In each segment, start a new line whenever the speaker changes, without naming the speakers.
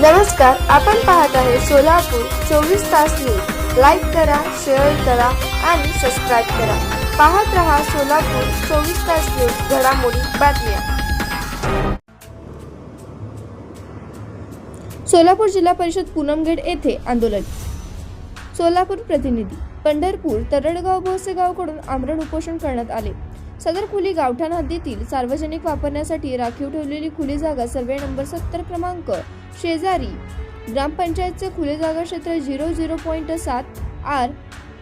नमस्कार, आपण पाहत आहे सोलापूर 24 तास न्यूज। लाईक करा, शेअर करा आणि सबस्क्राईब करा। पाहत रहा सोलापूर 24 तास न्यूज, घडामोडी बातम्या। सोलापूर जिल्हा परिषद पूनमगेट येथे आंदोलन। सोलापूर प्रतिनिधी पंढरपूर तरडगाव भोसेगावकडून आमरण उपोषण करण्यात आले। सदर खुली गावठाण हद्दीतील सार्वजनिक वापरण्यासाठी राखीव ठेवलेली खुली जागा सर्वे नंबर 70 क्रमांक शेजारी ग्रामपंचायतचे खुले जागा क्षेत्र 00.7 आर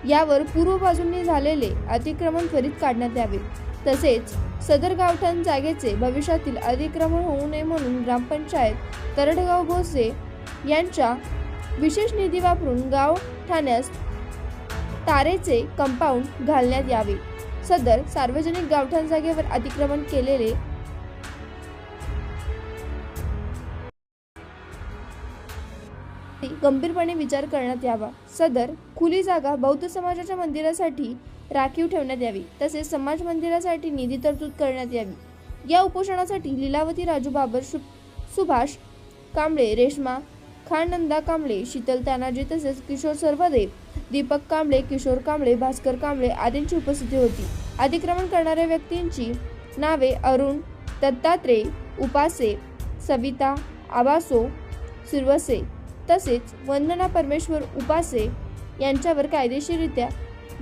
यावर पूर्व बाजूने झालेले अतिक्रमण त्वरित काढण्यात यावे। तसेच सदर गावठाण जागेचे भविष्यातील अतिक्रमण होऊ नये म्हणून ग्रामपंचायत तरडगाव भोसे यांच्या विशेष निधी वापरून गावठाण्यास तारेचे कंपाऊंड घालण्यात यावे। सदर सार्वजनिक गावठाण जागेवर अतिक्रमण केलेले गंभीरपणे विचार करण्यात यावा। सदर खुली जागा बौद्ध समाजाच्या मंदिरासाठी राखीव ठेवण्यात यावी। तसेच समाज मंदिरासाठी निधी तरतूद करण्यात यावी। या उपोषणासाठी लीलावती राजू बाबर, सुभाष कांबळे, रेश्मा खाननंदा कांबळे, शीतल तानाजी तसेच किशोर सर्वदेव, दीपक कांबळे, किशोर कांबळे, भास्कर कांबळे आदींची उपस्थिती होती। अतिक्रमण करणाऱ्या व्यक्तींची नावे अरुण दत्तात्रय उपासे, सविता आबासो सिरवसे तसेच वंदना परमेश्वर उपासे यांच्यावर कायदेशीररित्या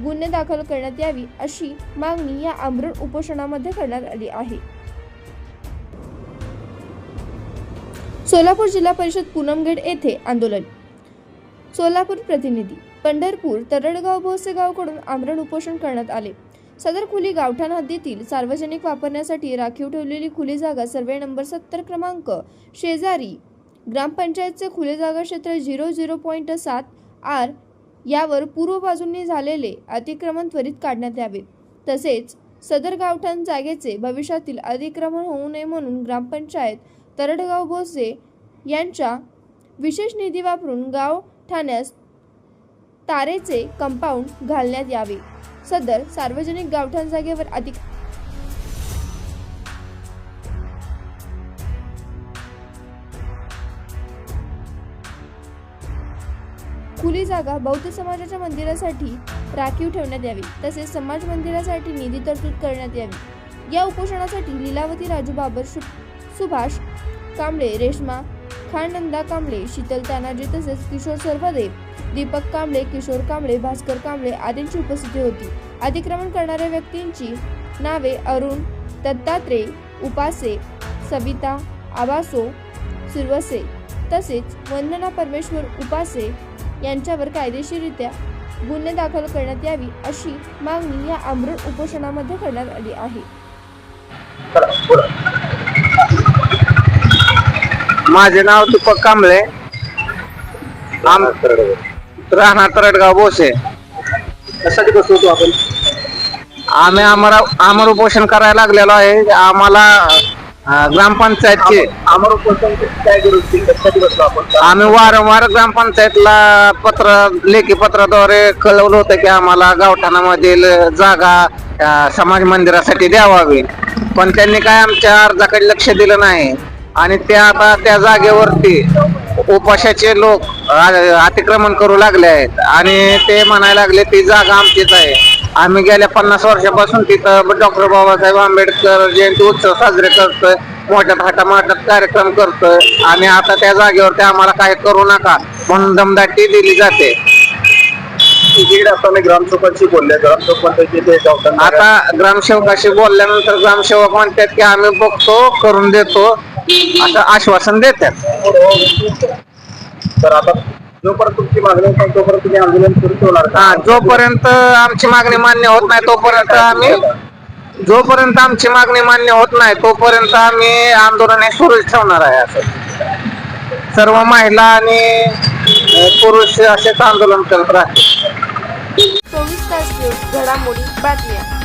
गुन्हे दाखल करण्यात यावी अशी मागणी या आमरण उपोषणामध्ये करण्यात आली आहे। सोलापूर जिल्हा परिषद पूनमगेट येथे आंदोलन। सोलापूर प्रतिनिधी पंढरपूर तरडगाव भोसेगावकडून आमरण उपोषण करण्यात आले। सदर खुली गावठाण हद्दीतील सार्वजनिक वापरण्यासाठी राखीव ठेवलेली खुली जागा सर्वे नंबर 70 क्रमांक शेजारी ग्रामपंचायतचे खुले जागा क्षेत्र 00.7 आर यावर पूर्व बाजूने झालेले अतिक्रमण त्वरित काढण्यात यावे। तसेच सदर गावठाण जागेचे भविष्यातील अतिक्रमण होऊ नये म्हणून ग्रामपंचायत तरडगाव भोसे यांच्या विशेष निधी वापरून गावठाण्यास तारेचे कंपाऊंड घालण्यात यावे। सदर सार्वजनिक गावठाण जागेवर खुली जागा बौद्ध समाजाच्या मंदिरासाठी राखीव ठेवण्यात यावी। तसेच समाज मंदिरासाठी निधी तरतूद करण्यात यावी। या उपोषणासाठी लीलावती राजू बाबर, सुभाष कांबळे, रेश्मा खाननंदा कांबळे, शीतल तानाजी तसेच किशोर सर्वदेव, दीपक कांबळे, किशोर कांबळे, भास्कर कांबळे आदींची उपस्थिती होती। अतिक्रमण करणाऱ्या व्यक्तींची नावे अरुण दत्तात्रय उपासे, सविता आबासो सिरवसे तसेच वंदना परमेश्वर उपासे यांच्यावर कायदेशीररित्या गुन्हे दाखल करण्यात यावी अशी मागणी या आमरण उपोषणामध्ये करण्यात आली आहे।
माझे नाव दीपक कांबळे, राहणार तरडगाव भोसे।
कशासाठी बसवतो आपण?
आम्ही आमरण उपोषण करायला लागलेलो आहे। आम्हाला ग्रामपंचायतचे
आमरण उपोषण काय गरज होती? कशासाठी बसलो आपण?
आम्ही वारंवार ग्रामपंचायतला लेखी पत्राद्वारे कळवलं होतं की आम्हाला गावठाणामधील जागा समाज मंदिरासाठी द्यावावी, पण त्यांनी काय आमच्या अर्जाकडे लक्ष दिलं नाही आणि ते आता त्या जागेवरती उपाशाचे लोक अतिक्रमण करू लागले आहेत आणि ते म्हणायला लागले ती जागा आमचीच आहे। आम्ही गेल्या 50 वर्षापासून तिथं डॉक्टर बाबासाहेब आंबेडकर जयंती उत्सव साजरे करतोय, मोठ्या थाटामाटात कार्यक्रम करतोय आणि आता त्या जागेवरती आम्हाला काही करू नका म्हणून दमदाटी दिली जाते।
ग्रामसेवकांशी बोलले,
आता ग्रामसेवकाशी बोलल्यानंतर ग्रामसेवक म्हणतात की आम्ही बघतो, करून देतो असं आश्वासन देतात।
तर आता जोपर्यंत तुमची मागणी होत तोपर्यंत तुम्ही आंदोलन सुरू ठेवणार?
जोपर्यंत आमची मागणी मान्य होत नाही तोपर्यंत तोपर्यंत आम्ही आंदोलन हे सुरूच ठेवणार आहे। असं सर्व महिला आणि पुरुष असेच आंदोलन करत राहतील।
24 तास न्यूज, घडामोडी बातम्या।